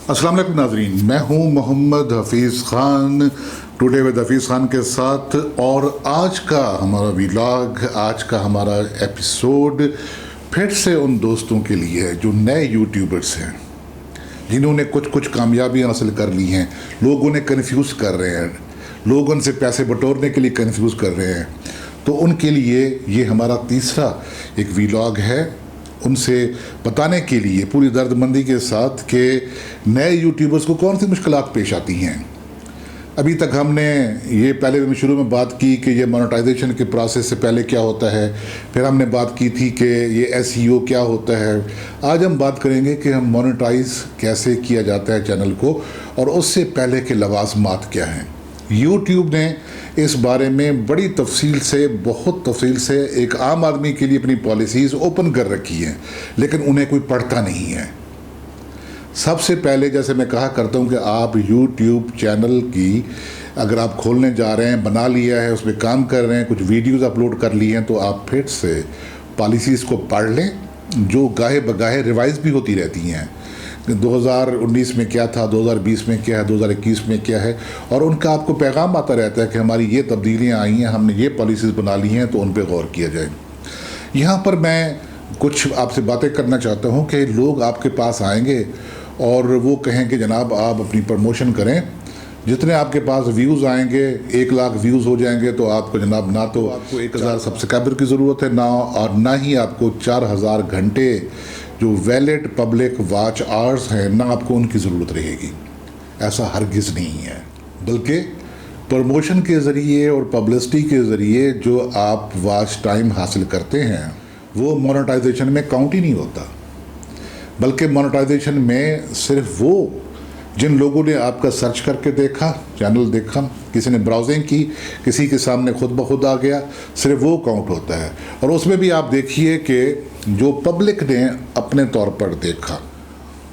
अस्सलाम वालेकुम नाज़रीन, मैं हूं मोहम्मद हफीज़ ख़ान, टुडे विद हफीज़ ख़ान के साथ। और आज का हमारा व्लॉग, आज का हमारा एपिसोड फिर से उन दोस्तों के लिए है जो नए यूट्यूबर्स हैं, जिन्होंने कुछ कामयाबियाँ हासिल कर ली हैं। लोग उन्हें कन्फ्यूज़ कर रहे हैं, लोग उनसे पैसे बटोरने के लिए कन्फ्यूज़ कर रहे हैं। तो उनके लिए ये हमारा तीसरा एक व्लॉग है, उनसे बताने के लिए पूरी दर्दमंदी के साथ कि नए यूट्यूबर्स को कौन सी मुश्किलात पेश आती हैं। अभी तक हमने ये पहले में शुरू में बात की कि ये मोनेटाइजेशन के प्रोसेस से पहले क्या होता है, फिर हमने बात की थी कि ये एसईओ क्या होता है। आज हम बात करेंगे कि हम मोनेटाइज कैसे किया जाता है चैनल को, और उससे पहले के लवाजमात क्या हैं। यूट्यूब ने इस बारे में बड़ी तफसील से, बहुत तफसील से एक आम आदमी के लिए अपनी पॉलिसीज़ ओपन कर रखी हैं, लेकिन उन्हें कोई पढ़ता नहीं है। सबसे पहले जैसे मैं कहा करता हूं कि आप यूट्यूब चैनल की अगर आप खोलने जा रहे हैं, बना लिया है, उस पर काम कर रहे हैं, कुछ वीडियोस अपलोड कर लिए हैं, तो आप फिर से पॉलिसीज़ को पढ़ लें, जो गाहे बगाहे रिवाइज़ भी होती रहती हैं। 2019 में क्या था, 2020 में क्या है, 2021 में क्या है, और उनका आपको पैगाम आता रहता है कि हमारी ये तब्दीलियाँ आई हैं, हमने ये पॉलिसीज़ बना ली हैं, तो उन पर गौर किया जाए। यहाँ पर मैं कुछ आपसे बातें करना चाहता हूँ कि लोग आपके पास आएंगे और वो कहें कि जनाब आप अपनी प्रमोशन करें, जितने आपके पास व्यूज़ आएंगे, 1 लाख व्यूज़ हो जाएंगे, तो आपको जनाब ना तो आपको 1000 सब्सक्राइबर की ज़रूरत है, ना ही आपको 4000 घंटे जो वैलिड पब्लिक वॉच आवर्स हैं, ना आपको उनकी ज़रूरत रहेगी। ऐसा हरगिज़ नहीं है, बल्कि प्रमोशन के ज़रिए और पब्लिसिटी के ज़रिए जो आप वॉच टाइम हासिल करते हैं वो मोनेटाइजेशन में काउंट ही नहीं होता। बल्कि मोनेटाइजेशन में सिर्फ वो जिन लोगों ने आपका सर्च करके देखा, चैनल देखा, किसी ने ब्राउजिंग की, किसी के सामने खुद ब खुद आ गया, सिर्फ वो काउंट होता है। और उसमें भी आप देखिए कि जो पब्लिक ने अपने तौर पर देखा।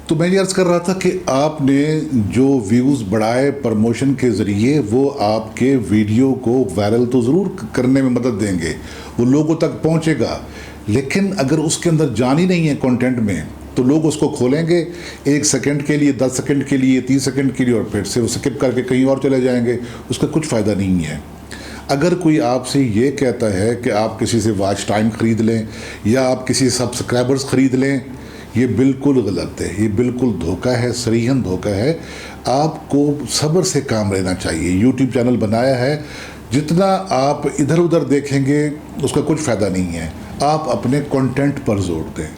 तो मैं ये अर्ज़ कर रहा था कि आपने जो व्यूज़ बढ़ाए प्रमोशन के ज़रिए, वो आपके वीडियो को वायरल तो ज़रूर करने में मदद देंगे, वो लोगों तक पहुँचेगा। लेकिन अगर उसके अंदर जान ही नहीं है कंटेंट में, तो लोग उसको खोलेंगे 1 सेकंड के लिए, 10 सेकंड के लिए, 30 सेकंड के लिए, और फिर से वो स्किप करके कहीं और चले जाएंगे। उसका कुछ फ़ायदा नहीं है। अगर कोई आपसे ये कहता है कि आप किसी से वॉच टाइम ख़रीद लें या आप किसी सब्सक्राइबर्स ख़रीद लें, ये बिल्कुल गलत है, ये बिल्कुल धोखा है, सरीहन धोखा है। आपको सब्र से काम लेना चाहिए। यूट्यूब चैनल बनाया है, जितना आप इधर उधर देखेंगे उसका कुछ फ़ायदा नहीं है। आप अपने कंटेंट पर जोर दें।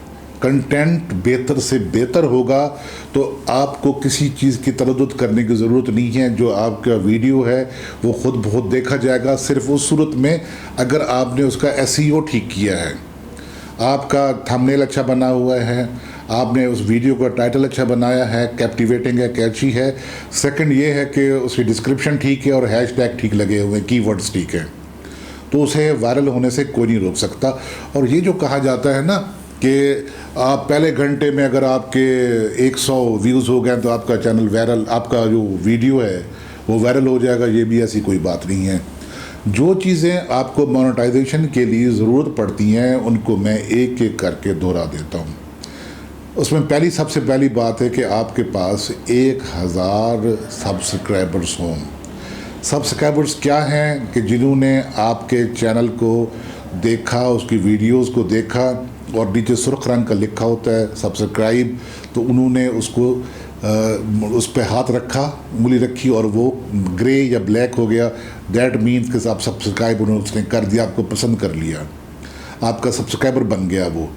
कंटेंट बेहतर से बेहतर होगा तो आपको किसी चीज़ की तरद्दुद करने की ज़रूरत नहीं है। जो आपका वीडियो है वो खुद बहुत देखा जाएगा, सिर्फ उस सूरत में अगर आपने उसका एसईओ ठीक किया है, आपका थंबनेल अच्छा बना हुआ है, आपने उस वीडियो का टाइटल अच्छा बनाया है, कैप्टिवेटिंग है, कैची है। सेकंड ये है कि उसकी डिस्क्रिप्शन ठीक है और हैशटैग ठीक लगे हुए हैं, कीवर्ड्स ठीक हैं, तो उसे वायरल होने से कोई नहीं रोक सकता। और ये जो कहा जाता है ना कि आप पहले घंटे में अगर आपके 100 व्यूज़ हो गए तो आपका चैनल वायरल, आपका जो वीडियो है वो वायरल हो जाएगा, ये भी ऐसी कोई बात नहीं है। जो चीज़ें आपको मोनेटाइजेशन के लिए ज़रूरत पड़ती हैं उनको मैं एक एक करके दोहरा देता हूँ। उसमें सबसे पहली बात है कि आपके पास 1000 सब्सक्राइबर्स हों। सब्सक्राइबर्स क्या हैं कि जिन्होंने आपके चैनल को देखा, उसकी वीडियोस को देखा, और नीचे सुर्ख रंग का लिखा होता है सब्सक्राइब, तो उन्होंने उसको उस पर हाथ रखा, उंगली रखी, और वो ग्रे या ब्लैक हो गया। दैट मीन्स कि आप सब्सक्राइब उसने कर दिया, आपको पसंद कर लिया, आपका सब्सक्राइबर बन गया वो।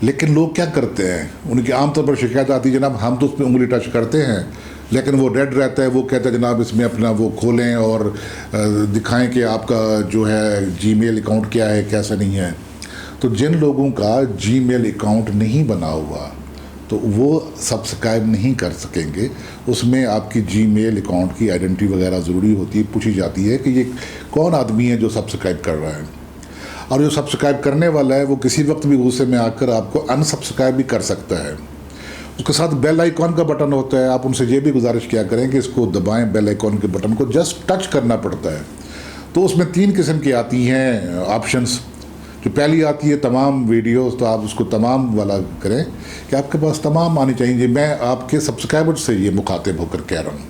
लेकिन लोग क्या करते हैं, उनकी आमतौर पर शिकायत आती है, जनाब हम तो उस पर उंगली टच करते हैं लेकिन वो रेड रहता है। वो कहते हैं जनाब इसमें अपना वो खोलें और दिखाएं कि आपका जो है जीमेल अकाउंट क्या है, कैसा नहीं है। तो जिन लोगों का जीमेल अकाउंट नहीं बना हुआ तो वो सब्सक्राइब नहीं कर सकेंगे। उसमें आपकी जीमेल अकाउंट की आइडेंटिटी वगैरह ज़रूरी होती है, पूछी जाती है कि ये कौन आदमी है जो सब्सक्राइब कर रहा है, और जो सब्सक्राइब करने वाला है वो किसी वक्त भी गुस्से में आकर आपको अनसब्सक्राइब भी कर सकता है। उसके साथ बेल आइकॉन का बटन होता है, आप उनसे ये भी गुजारिश किया करें कि इसको दबाएं, बेल आइकॉन के बटन को जस्ट टच करना पड़ता है। तो उसमें 3 किस्म की आती हैं ऑप्शंस। जो पहली आती है तमाम वीडियोस, तो आप उसको तमाम वाला करें कि आपके पास तमाम आनी चाहिए। मैं आपके सब्सक्राइबर से ये मुखातिब होकर कह रहा हूँ।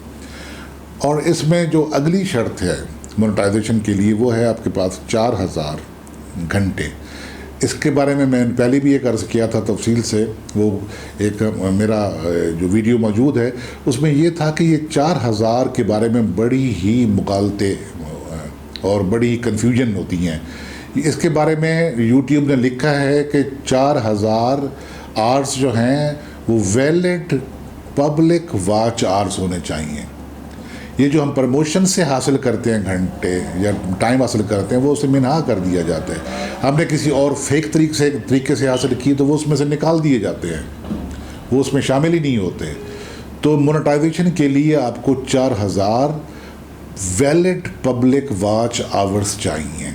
और इसमें जो अगली शर्त है मोनेटाइजेशन के लिए वो है आपके पास 4000 घंटे। इसके बारे में मैंने पहले भी एक अर्ज़ किया था तफसील से, वो एक मेरा जो वीडियो मौजूद है उसमें ये था कि ये 4000 के बारे में बड़ी ही मुगालते और बड़ी कन्फ्यूजन होती हैं। इसके बारे में यूट्यूब ने लिखा है कि 4000 आवर्स जो हैं वो वैलिड पब्लिक वॉच आवर्स होने चाहिए। ये जो हम प्रमोशन से हासिल करते हैं घंटे या टाइम हासिल करते हैं वो उसे मिनहा कर दिया जाता है। हमने किसी और फेक तरीके से हासिल की तो वो उसमें से निकाल दिए जाते हैं, वो उसमें शामिल ही नहीं होते। तो मोनेटाइजेशन के लिए आपको 4000 वैलिड पब्लिक वॉच आवर्स चाहिए।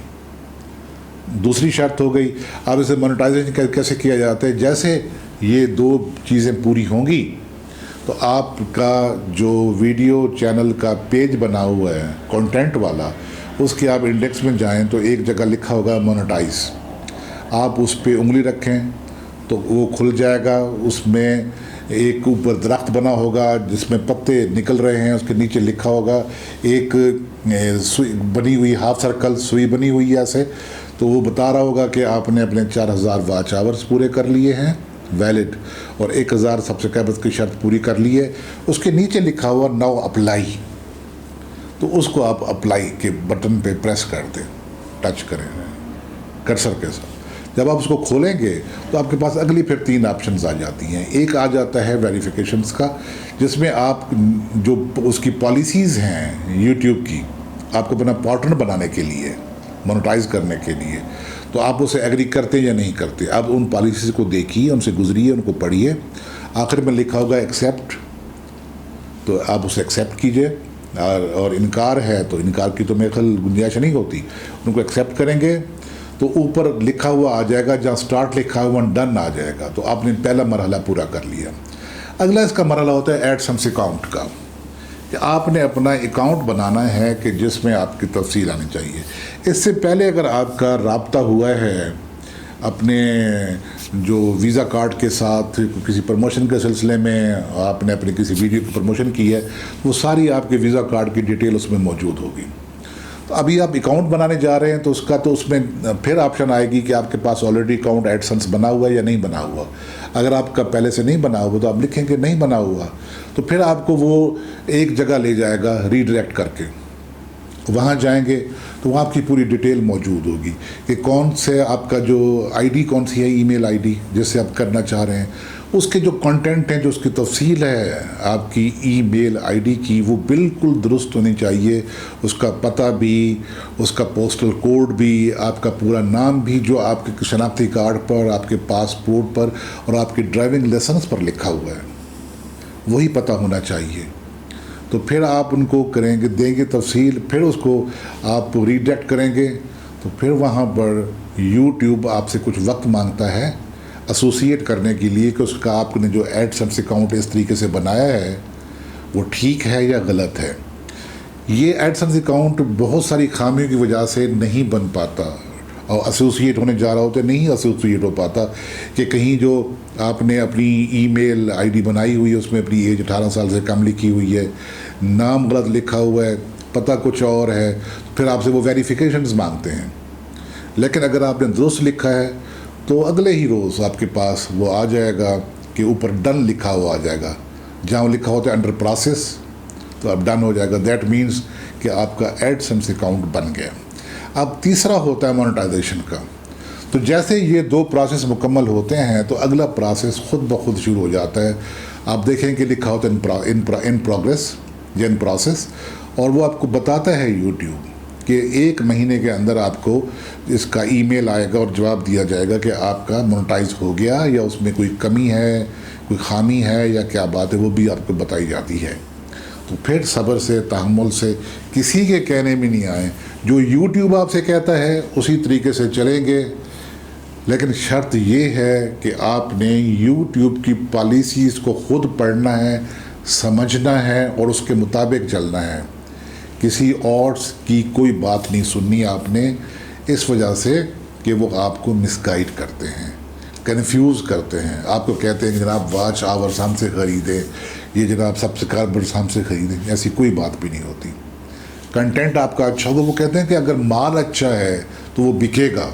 दूसरी शर्त हो गई। अब इसे मोनेटाइजेशन कैसे किया जाता है, जैसे ये दो चीज़ें पूरी होंगी तो आपका जो वीडियो चैनल का पेज बना हुआ है कंटेंट वाला, उसके आप इंडेक्स में जाएं तो एक जगह लिखा होगा मोनेटाइज। आप उस पर उंगली रखें तो वो खुल जाएगा। उसमें एक ऊपर दरख्त बना होगा जिसमें पत्ते निकल रहे हैं, उसके नीचे लिखा होगा एक सुई बनी हुई, हाफ सर्कल सुई बनी हुई है ऐसे, तो वो बता रहा होगा कि आपने अपने 4000 वॉच आवर्स पूरे कर लिए हैं वैलिड, और 1000 सब्सक्राइबर्स की शर्त पूरी कर ली है। उसके नीचे लिखा हुआ नाउ अप्लाई, तो उसको आप अप्लाई के बटन पे प्रेस कर दें, टच करें कर्सर के साथ। जब आप उसको खोलेंगे तो आपके पास अगली फिर 3 ऑप्शंस आ जाती हैं। एक आ जाता है वेरिफिकेशंस का, जिसमें आप जो उसकी पॉलिसीज़ हैं यूट्यूब की, आपको अपना पार्टनर बनाने के लिए, मोनेटाइज करने के लिए, तो आप उसे एग्री करते या नहीं करते। आप उन पॉलिसीज़ को देखिए, उनसे गुजरिए, उनको पढ़िए। आखिर में लिखा होगा एक्सेप्ट, तो आप उसे एक्सेप्ट कीजिए। और इनकार है तो इनकार की तो मेरे ख्याल गुंजाइश नहीं होती, उनको एक्सेप्ट करेंगे तो ऊपर लिखा हुआ आ जाएगा, जहाँ स्टार्ट लिखा हुआ डन आ जाएगा, तो आपने पहला मरहला पूरा कर लिया। अगला इसका मरहला होता है एडसेंस अकाउंट का, कि आपने अपना अकाउंट बनाना है कि जिसमें आपकी तफसील आनी चाहिए। इससे पहले अगर आपका राब्ता हुआ है अपने जो वीज़ा कार्ड के साथ किसी प्रमोशन के सिलसिले में, आपने अपने किसी वीडियो की प्रमोशन की है, वो सारी आपके वीज़ा कार्ड की डिटेल उसमें मौजूद होगी। तो अभी आप अकाउंट बनाने जा रहे हैं तो उसका तो उसमें फिर ऑप्शन आएगी कि आपके पास ऑलरेडी अकाउंट एडसेंस बना हुआ है या नहीं बना हुआ। अगर आपका पहले से नहीं बना हुआ तो आप लिखेंगे नहीं बना हुआ, तो फिर आपको वो एक जगह ले जाएगा रीडायरेक्ट करके, वहाँ जाएंगे तो वहाँ आपकी पूरी डिटेल मौजूद होगी कि कौन से आपका जो आईडी कौन सी है, ईमेल आईडी जिससे आप करना चाह रहे हैं, उसके जो कंटेंट हैं, जो उसकी तफसील है आपकी ईमेल आईडी की, वो बिल्कुल दुरुस्त होनी चाहिए। उसका पता भी, उसका पोस्टल कोड भी, आपका पूरा नाम भी जो आपके शनाख्ती कार्ड पर, आपके पासपोर्ट पर और आपके ड्राइविंग लाइसेंस पर लिखा हुआ है, वही पता होना चाहिए। तो फिर आप उनको करेंगे, देंगे तफसील, फिर उसको आप रीडायरेक्ट करेंगे, तो फिर वहाँ पर यूट्यूब आपसे कुछ वक्त मांगता है एसोसिएट करने के लिए कि उसका आपने जो एडसेंस अकाउंट इस तरीके से बनाया है वो ठीक है या गलत है। ये एडसेंस अकाउंट बहुत सारी खामियों की वजह से नहीं बन पाता, और एसोसिएट होने जा रहा होता है नहीं एसोसिएट हो पाता, कि कहीं जो आपने अपनी ईमेल आईडी बनाई हुई है उसमें अपनी एज 18 साल से कम लिखी हुई है, नाम गलत लिखा हुआ है, पता कुछ और है, फिर आपसे वो वेरिफिकेशंस मांगते हैं। लेकिन अगर आपने दुरुस्त लिखा है तो अगले ही रोज़ आपके पास वो आ जाएगा कि ऊपर डन लिखा हुआ आ जाएगा, जहाँ लिखा होता है अंडर प्रोसेस, तो अब डन हो जाएगा। दैट मीन्स कि आपका एडसेंस अकाउंट बन गया। अब तीसरा होता है मोनेटाइजेशन का। तो जैसे ये 2 प्रोसेस मुकम्मल होते हैं तो अगला प्रोसेस खुद ब खुद शुरू हो जाता है। आप देखें कि लिखा होता है इन प्रोग्रेस या इन प्रोसेस, और वो आपको बताता है यूट्यूब कि 1 महीने के अंदर आपको इसका ईमेल आएगा और जवाब दिया जाएगा कि आपका मोनेटाइज हो गया या उसमें कोई कमी है, कोई खामी है या क्या बात है, वो भी आपको बताई जाती है। तो फिर सब्र से, तहम्मुल से, किसी के कहने में नहीं आए, जो यूट्यूब आपसे कहता है उसी तरीके से चलेंगे। लेकिन शर्त ये है कि आपने यूट्यूब की पॉलिसीज़ को ख़ुद पढ़ना है, समझना है और उसके मुताबिक चलना है। किसी और की कोई बात नहीं सुननी आपने, इस वजह से कि वो आपको मिसगाइड करते हैं, कन्फ्यूज़ करते हैं। आपको कहते हैं कि जनाब वॉच आवर्स हमसे ख़रीदें, ये जनाब सब्सक्राइबर्स हमसे ख़रीदें। ऐसी कोई बात भी नहीं होती। कंटेंट आपका अच्छा होगा, वो कहते हैं कि अगर माल अच्छा है तो वो बिकेगा,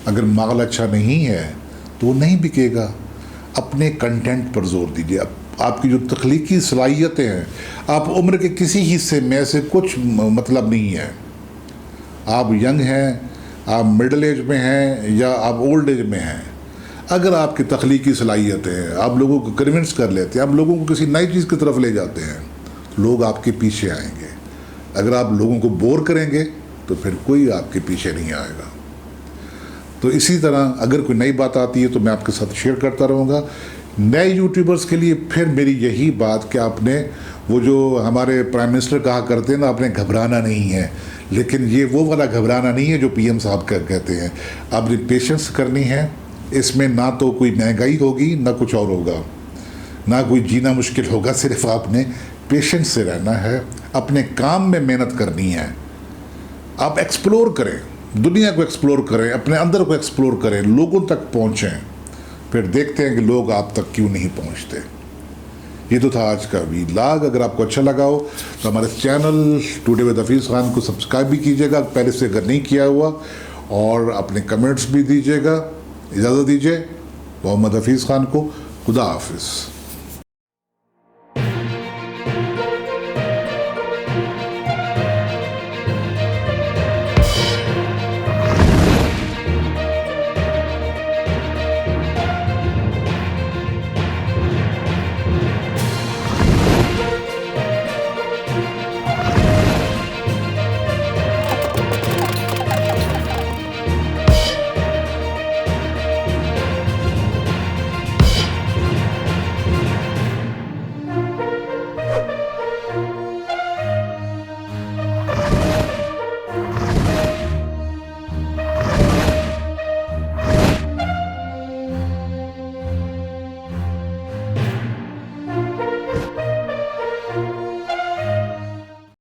अगर माल अच्छा नहीं है तो वो नहीं बिकेगा। अपने कंटेंट पर जोर दीजिए। आपकी जो तख्लीकी सलाहियतें हैं, आप उम्र के किसी हिस्से में से कुछ मतलब नहीं है। आप यंग हैं, आप मिडिल एज में हैं या आप ओल्ड एज में हैं, अगर आपकी तख्लीकी सलाहियतें हैं, आप लोगों को कन्विंस कर लेते हैं, आप लोगों को किसी नई चीज़ की तरफ ले जाते हैं, तो लोग आपके पीछे आएंगे। अगर आप लोगों को बोर करेंगे तो फिर कोई आपके पीछे नहीं आएगा। तो इसी तरह अगर कोई नई बात आती है तो मैं आपके साथ शेयर करता रहूँगा। नए यूट्यूबर्स के लिए फिर मेरी यही बात कि आपने वो जो हमारे प्राइम मिनिस्टर कहा करते हैं ना, आपने घबराना नहीं है, लेकिन ये वो वाला घबराना नहीं है जो पीएम साहब कहते हैं। आपने पेशेंस करनी है। इसमें ना तो कोई महंगाई होगी, ना कुछ और होगा, ना कोई जीना मुश्किल होगा। सिर्फ आपने पेशेंस से रहना है, अपने काम में मेहनत करनी है। आप एक्सप्लोर करें, दुनिया को एक्सप्लोर करें, अपने अंदर को एक्सप्लोर करें, लोगों तक पहुँचें, फिर देखते हैं कि लोग आप तक क्यों नहीं पहुँचते। ये तो था आज का व्लॉग। अगर आपको अच्छा लगा हो तो हमारे channel today with Hafeez Khan को सब्सक्राइब भी कीजिएगा पहले से अगर नहीं किया हुआ, और अपने कमेंट्स भी दीजिएगा। इजाज़त दीजिए मोहम्मद हफीज़ खान को। खुदा हाफिज़।